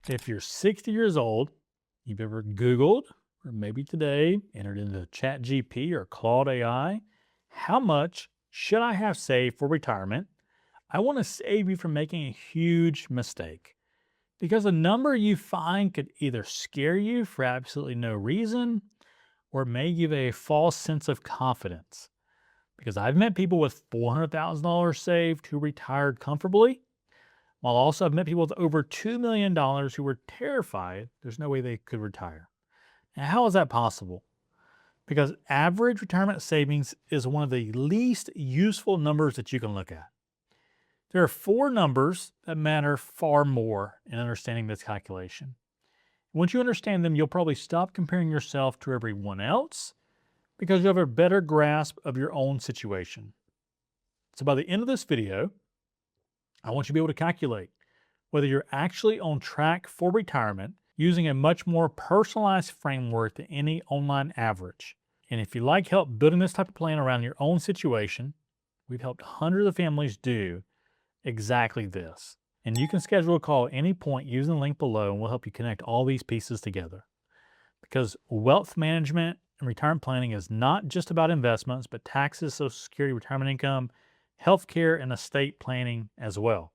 If you're 60 years old, you've ever Googled, or maybe today entered into ChatGPT or Claude AI, how much should I have saved for retirement? I want to save you from making a huge mistake because a number you find could either scare you for absolutely no reason or may give a false sense of confidence. Because I've met people with $400,000 saved who retired comfortably, while also I've met people with over $2 million who were terrified there's no way they could retire. Now, how is that possible? Because average retirement savings is one of the least useful numbers that you can look at. There are four numbers that matter far more in understanding this calculation. Once you understand them, you'll probably stop comparing yourself to everyone else because you'll have a better grasp of your own situation. So by the end of this video, I want you to be able to calculate whether you're actually on track for retirement using a much more personalized framework than any online average. And if you like help building this type of plan around your own situation, we've helped hundreds of families do exactly this. And you can schedule a call at any point using the link below, and we'll help you connect all these pieces together. Because wealth management and retirement planning is not just about investments, but taxes, Social Security, retirement income, healthcare, and estate planning as well.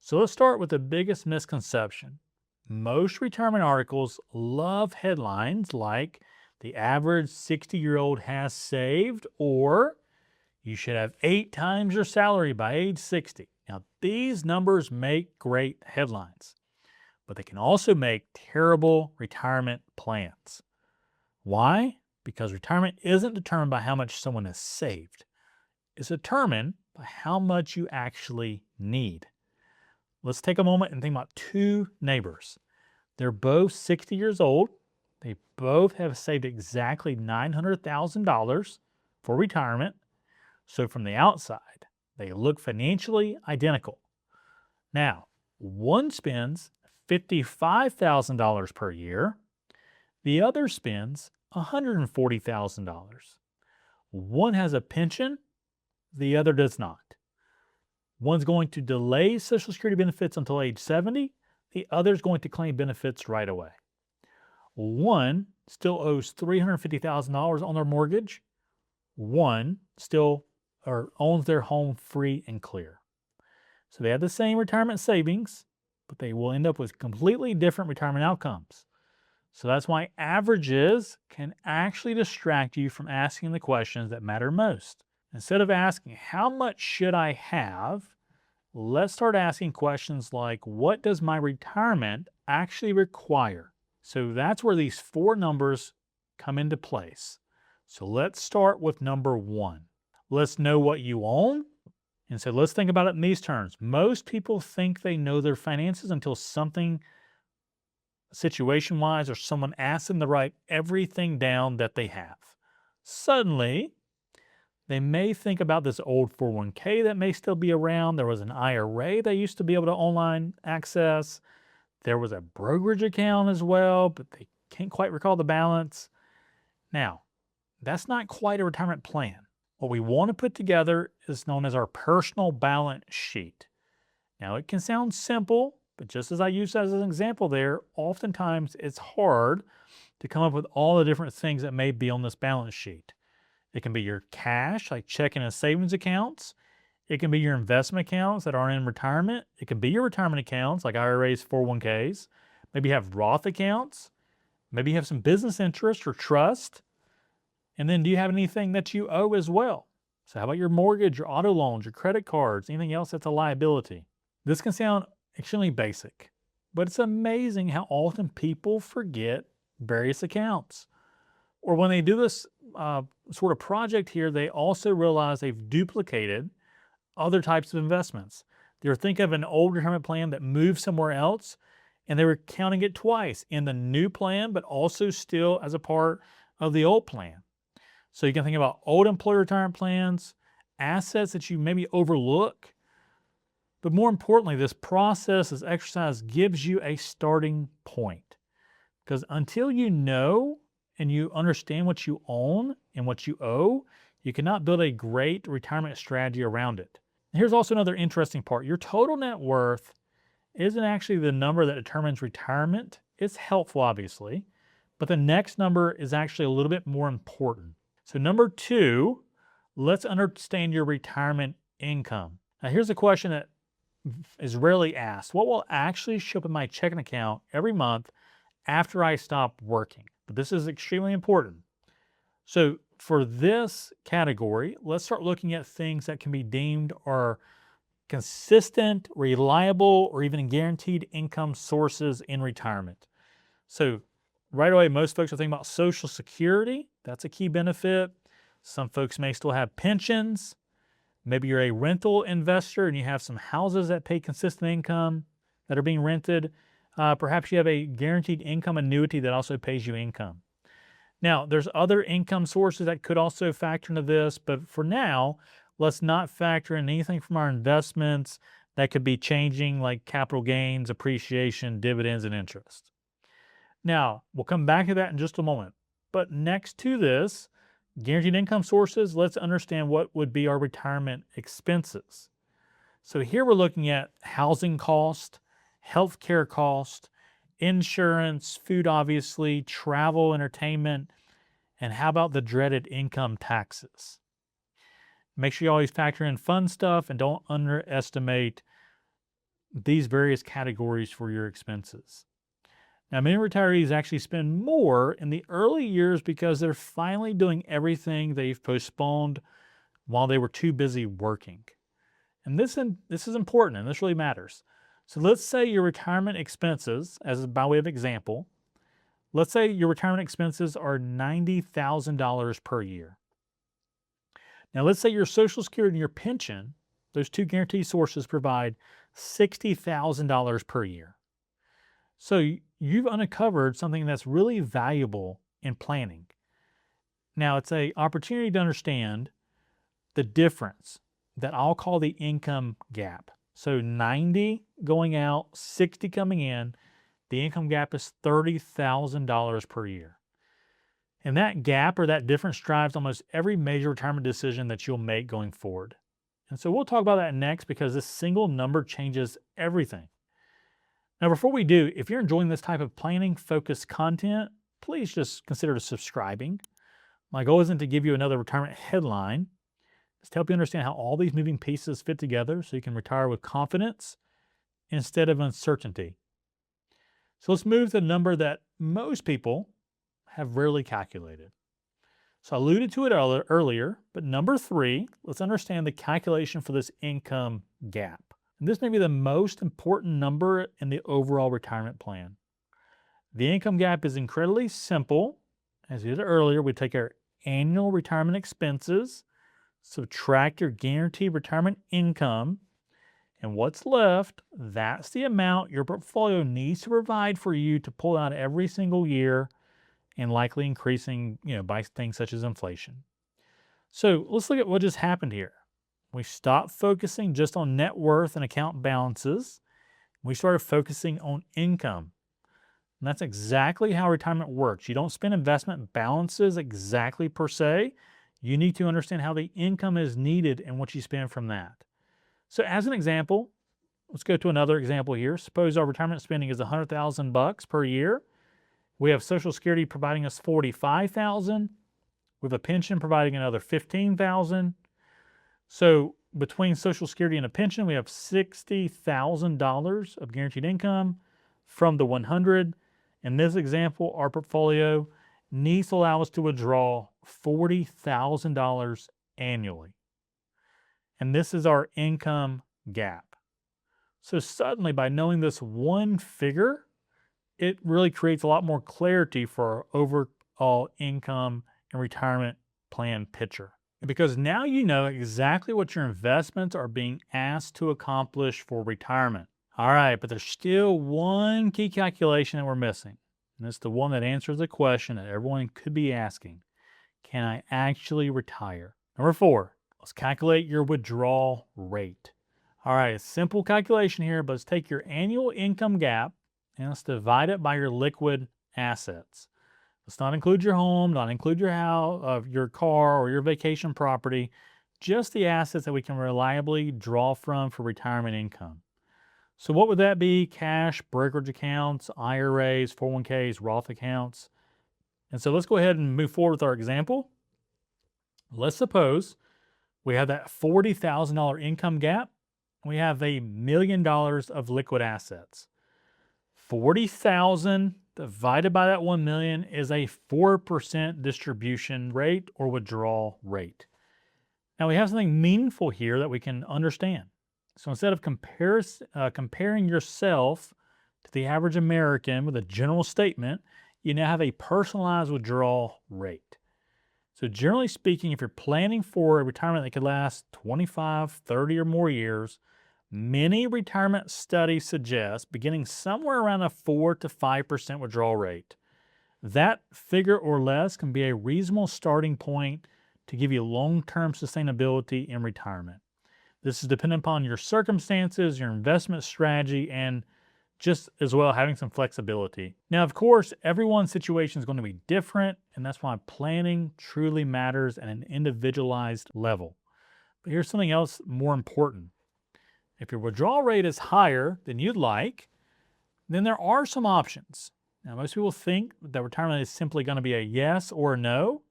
So let's start with the biggest misconception. Most retirement articles love headlines like the average 60-year-old has saved, or you should have 8 times your salary by age 60. Now, these numbers make great headlines, but they can also make terrible retirement plans. Why? Because retirement isn't determined by how much someone has saved. It's determined by how much you actually need. Let's take a moment and think about two neighbors. They're both 60 years old. They both have saved exactly $900,000 for retirement. So from the outside, they look financially identical. Now, one spends $55,000 per year. The other spends $140,000. One has a pension, the other does not. One's going to delay Social Security benefits until age 70, the other's going to claim benefits right away. One still owes $350,000 on their mortgage. One still owns their home free and clear. So they have the same retirement savings, but they will end up with completely different retirement outcomes. So that's why averages can actually distract you from asking the questions that matter most. Instead of asking, how much should I have? Let's start asking questions like, what does my retirement actually require? So that's where these four numbers come into place. So let's start with number one. Let's know what you own. And so let's think about it in these terms. Most people think they know their finances until something situation-wise or someone asks them to write everything down that they have. Suddenly, they may think about this old 401k that may still be around. There was an IRA they used to be able to online access. There was a brokerage account as well, but they can't quite recall the balance. Now, that's not quite a retirement plan. What we want to put together is known as our personal balance sheet. Now, it can sound simple, but just as I used as an example there, oftentimes it's hard to come up with all the different things that may be on this balance sheet. It can be your cash, like checking and savings accounts. It can be your investment accounts that aren't in retirement. It can be your retirement accounts, like IRAs, 401ks. Maybe you have Roth accounts. Maybe you have some business interest or trust. And then do you have anything that you owe as well? So how about your mortgage, your auto loans, your credit cards, anything else that's a liability? This can sound extremely basic, but it's amazing how often people forget various accounts. Or when they do this sort of project here, they also realize they've duplicated other types of investments. They're thinking of an old retirement plan that moved somewhere else, and they were counting it twice in the new plan, but also still as a part of the old plan. So you can think about old employer retirement plans, assets that you maybe overlook. But more importantly, this process, this exercise gives you a starting point. Because until you know and you understand what you own and what you owe, you cannot build a great retirement strategy around it. And here's also another interesting part. Your total net worth isn't actually the number that determines retirement. It's helpful, obviously, but the next number is actually a little bit more important. So, number two, let's understand your retirement income. Now, here's a question that is rarely asked. What will actually show up in my checking account every month after I stop working? But this is extremely important. So, for this category, let's start looking at things that can be deemed are consistent, reliable, or even guaranteed income sources in retirement. So, right away, most folks are thinking about Social Security. That's a key benefit. Some folks may still have pensions. Maybe you're a rental investor and you have some houses that pay consistent income that are being rented. Perhaps you have a guaranteed income annuity that also pays you income. Now, there's other income sources that could also factor into this, but for now, let's not factor in anything from our investments that could be changing, like capital gains, appreciation, dividends, and interest. Now, we'll come back to that in just a moment. But next to this, guaranteed income sources, let's understand what would be our retirement expenses. So here we're looking at housing cost, healthcare cost, insurance, food, obviously, travel, entertainment, and how about the dreaded income taxes? Make sure you always factor in fun stuff and don't underestimate these various categories for your expenses. Now, many retirees actually spend more in the early years because they're finally doing everything they've postponed while they were too busy working. And this is important, and this really matters. So let's say your retirement expenses, as by way of example, let's say your retirement expenses are $90,000 per year. Now, let's say your Social Security and your pension, those two guarantee sources provide $60,000 per year. So you've uncovered something that's really valuable in planning. Now, it's an opportunity to understand the difference that I'll call the income gap. So 90 going out, 60 coming in, the income gap is $30,000 per year. And that gap or that difference drives almost every major retirement decision that you'll make going forward. And so we'll talk about that next because this single number changes everything. Now, before we do, if you're enjoying this type of planning focused content, please just consider subscribing. My goal isn't to give you another retirement headline. It's to help you understand how all these moving pieces fit together so you can retire with confidence instead of uncertainty. So let's move to the number that most people have rarely calculated. So I alluded to it earlier, but number 3, let's understand the calculation for this income gap. And this may be the most important number in the overall retirement plan. The income gap is incredibly simple. As we did earlier, we take our annual retirement expenses, subtract your guaranteed retirement income, and what's left, that's the amount your portfolio needs to provide for you to pull out every single year and likely increasing, by things such as inflation. So let's look at what just happened here. We stopped focusing just on net worth and account balances. We started focusing on income. And that's exactly how retirement works. You don't spend investment balances exactly per se. You need to understand how the income is needed and what you spend from that. So as an example, let's go to another example here. Suppose our retirement spending is $100,000 per year. We have Social Security providing us $45,000. We have a pension providing another $15,000. So between Social Security and a pension, we have $60,000 of guaranteed income from the 100. In this example, our portfolio needs to allow us to withdraw $40,000 annually. And this is our income gap. So suddenly, by knowing this one figure, it really creates a lot more clarity for our overall income and retirement plan picture. Because now you know exactly what your investments are being asked to accomplish for retirement. All right, but there's still one key calculation that we're missing. And it's the one that answers the question that everyone could be asking. Can I actually retire? Number 4, let's calculate your withdrawal rate. All right, a simple calculation here, but let's take your annual income gap and let's divide it by your liquid assets. Let's not include your home, not include your house, your car, or your vacation property, just the assets that we can reliably draw from for retirement income. So what would that be? Cash, brokerage accounts, IRAs, 401ks, Roth accounts. And so let's go ahead and move forward with our example. Let's suppose we have that $40,000 income gap. We have $1,000,000 of liquid assets. 40,000 divided by that 1 million is a 4% distribution rate or withdrawal rate. Now we have something meaningful here that we can understand. So instead of comparing yourself to the average American with a general statement, you now have a personalized withdrawal rate. So generally speaking, if you're planning for a retirement that could last 25, 30 or more years, many retirement studies suggest beginning somewhere around a 4 to 5% withdrawal rate. That figure or less can be a reasonable starting point to give you long-term sustainability in retirement. This is dependent upon your circumstances, your investment strategy, and just as well having some flexibility. Now, of course, everyone's situation is going to be different, and that's why planning truly matters at an individualized level. But here's something else more important. If your withdrawal rate is higher than you'd like, then there are some options. Now, most people think that retirement is simply going to be a yes or a no.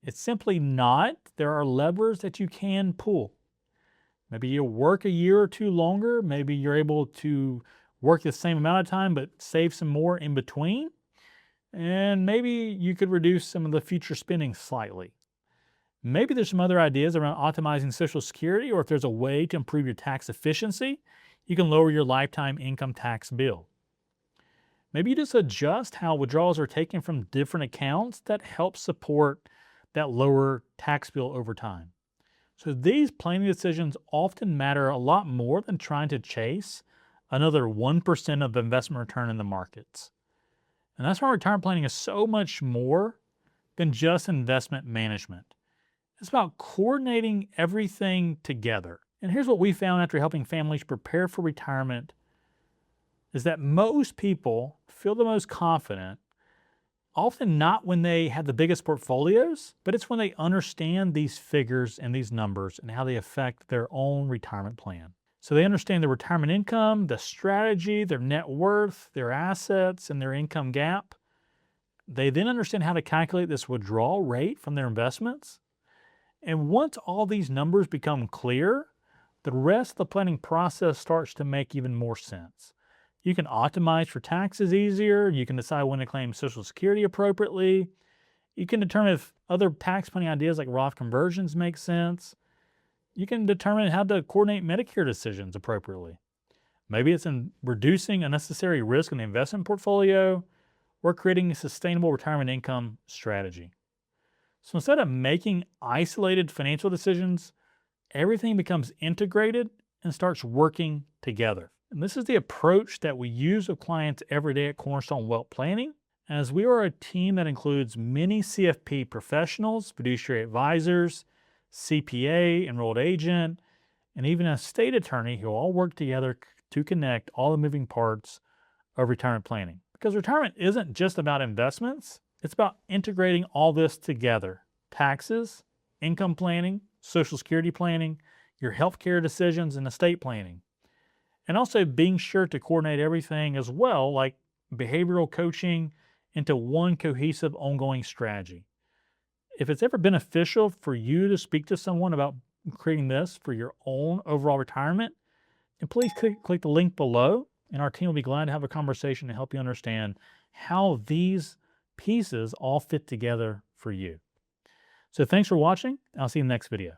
It's simply not. There are levers that you can pull. Maybe you'll work a year or two longer. Maybe you're able to work the same amount of time but save some more in between. And maybe you could reduce some of the future spending slightly. Maybe there's some other ideas around optimizing Social Security, or if there's a way to improve your tax efficiency, you can lower your lifetime income tax bill. Maybe you just adjust how withdrawals are taken from different accounts that help support that lower tax bill over time. So these planning decisions often matter a lot more than trying to chase another 1% of investment return in the markets. And that's why retirement planning is so much more than just investment management. It's about coordinating everything together. And here's what we found after helping families prepare for retirement is that most people feel the most confident, often not when they have the biggest portfolios, but it's when they understand these figures and these numbers and how they affect their own retirement plan. So they understand their retirement income, the strategy, their net worth, their assets, and their income gap. They then understand how to calculate this withdrawal rate from their investments. And once all these numbers become clear, the rest of the planning process starts to make even more sense. You can optimize for taxes easier. You can decide when to claim Social Security appropriately. You can determine if other tax planning ideas like Roth conversions make sense. You can determine how to coordinate Medicare decisions appropriately. Maybe it's in reducing unnecessary risk in the investment portfolio or creating a sustainable retirement income strategy. So instead of making isolated financial decisions, everything becomes integrated and starts working together. And this is the approach that we use with clients every day at Cornerstone Wealth Planning, as we are a team that includes many CFP professionals, fiduciary advisors, CPA, enrolled agent, and even a state attorney who all work together to connect all the moving parts of retirement planning. Because retirement isn't just about investments, it's about integrating all this together. Taxes, income planning, Social Security planning, your healthcare decisions, and estate planning. And also being sure to coordinate everything as well, like behavioral coaching, into one cohesive ongoing strategy. If it's ever beneficial for you to speak to someone about creating this for your own overall retirement, then please click the link below, and our team will be glad to have a conversation to help you understand how these pieces all fit together for you. So thanks for watching. I'll see you in the next video.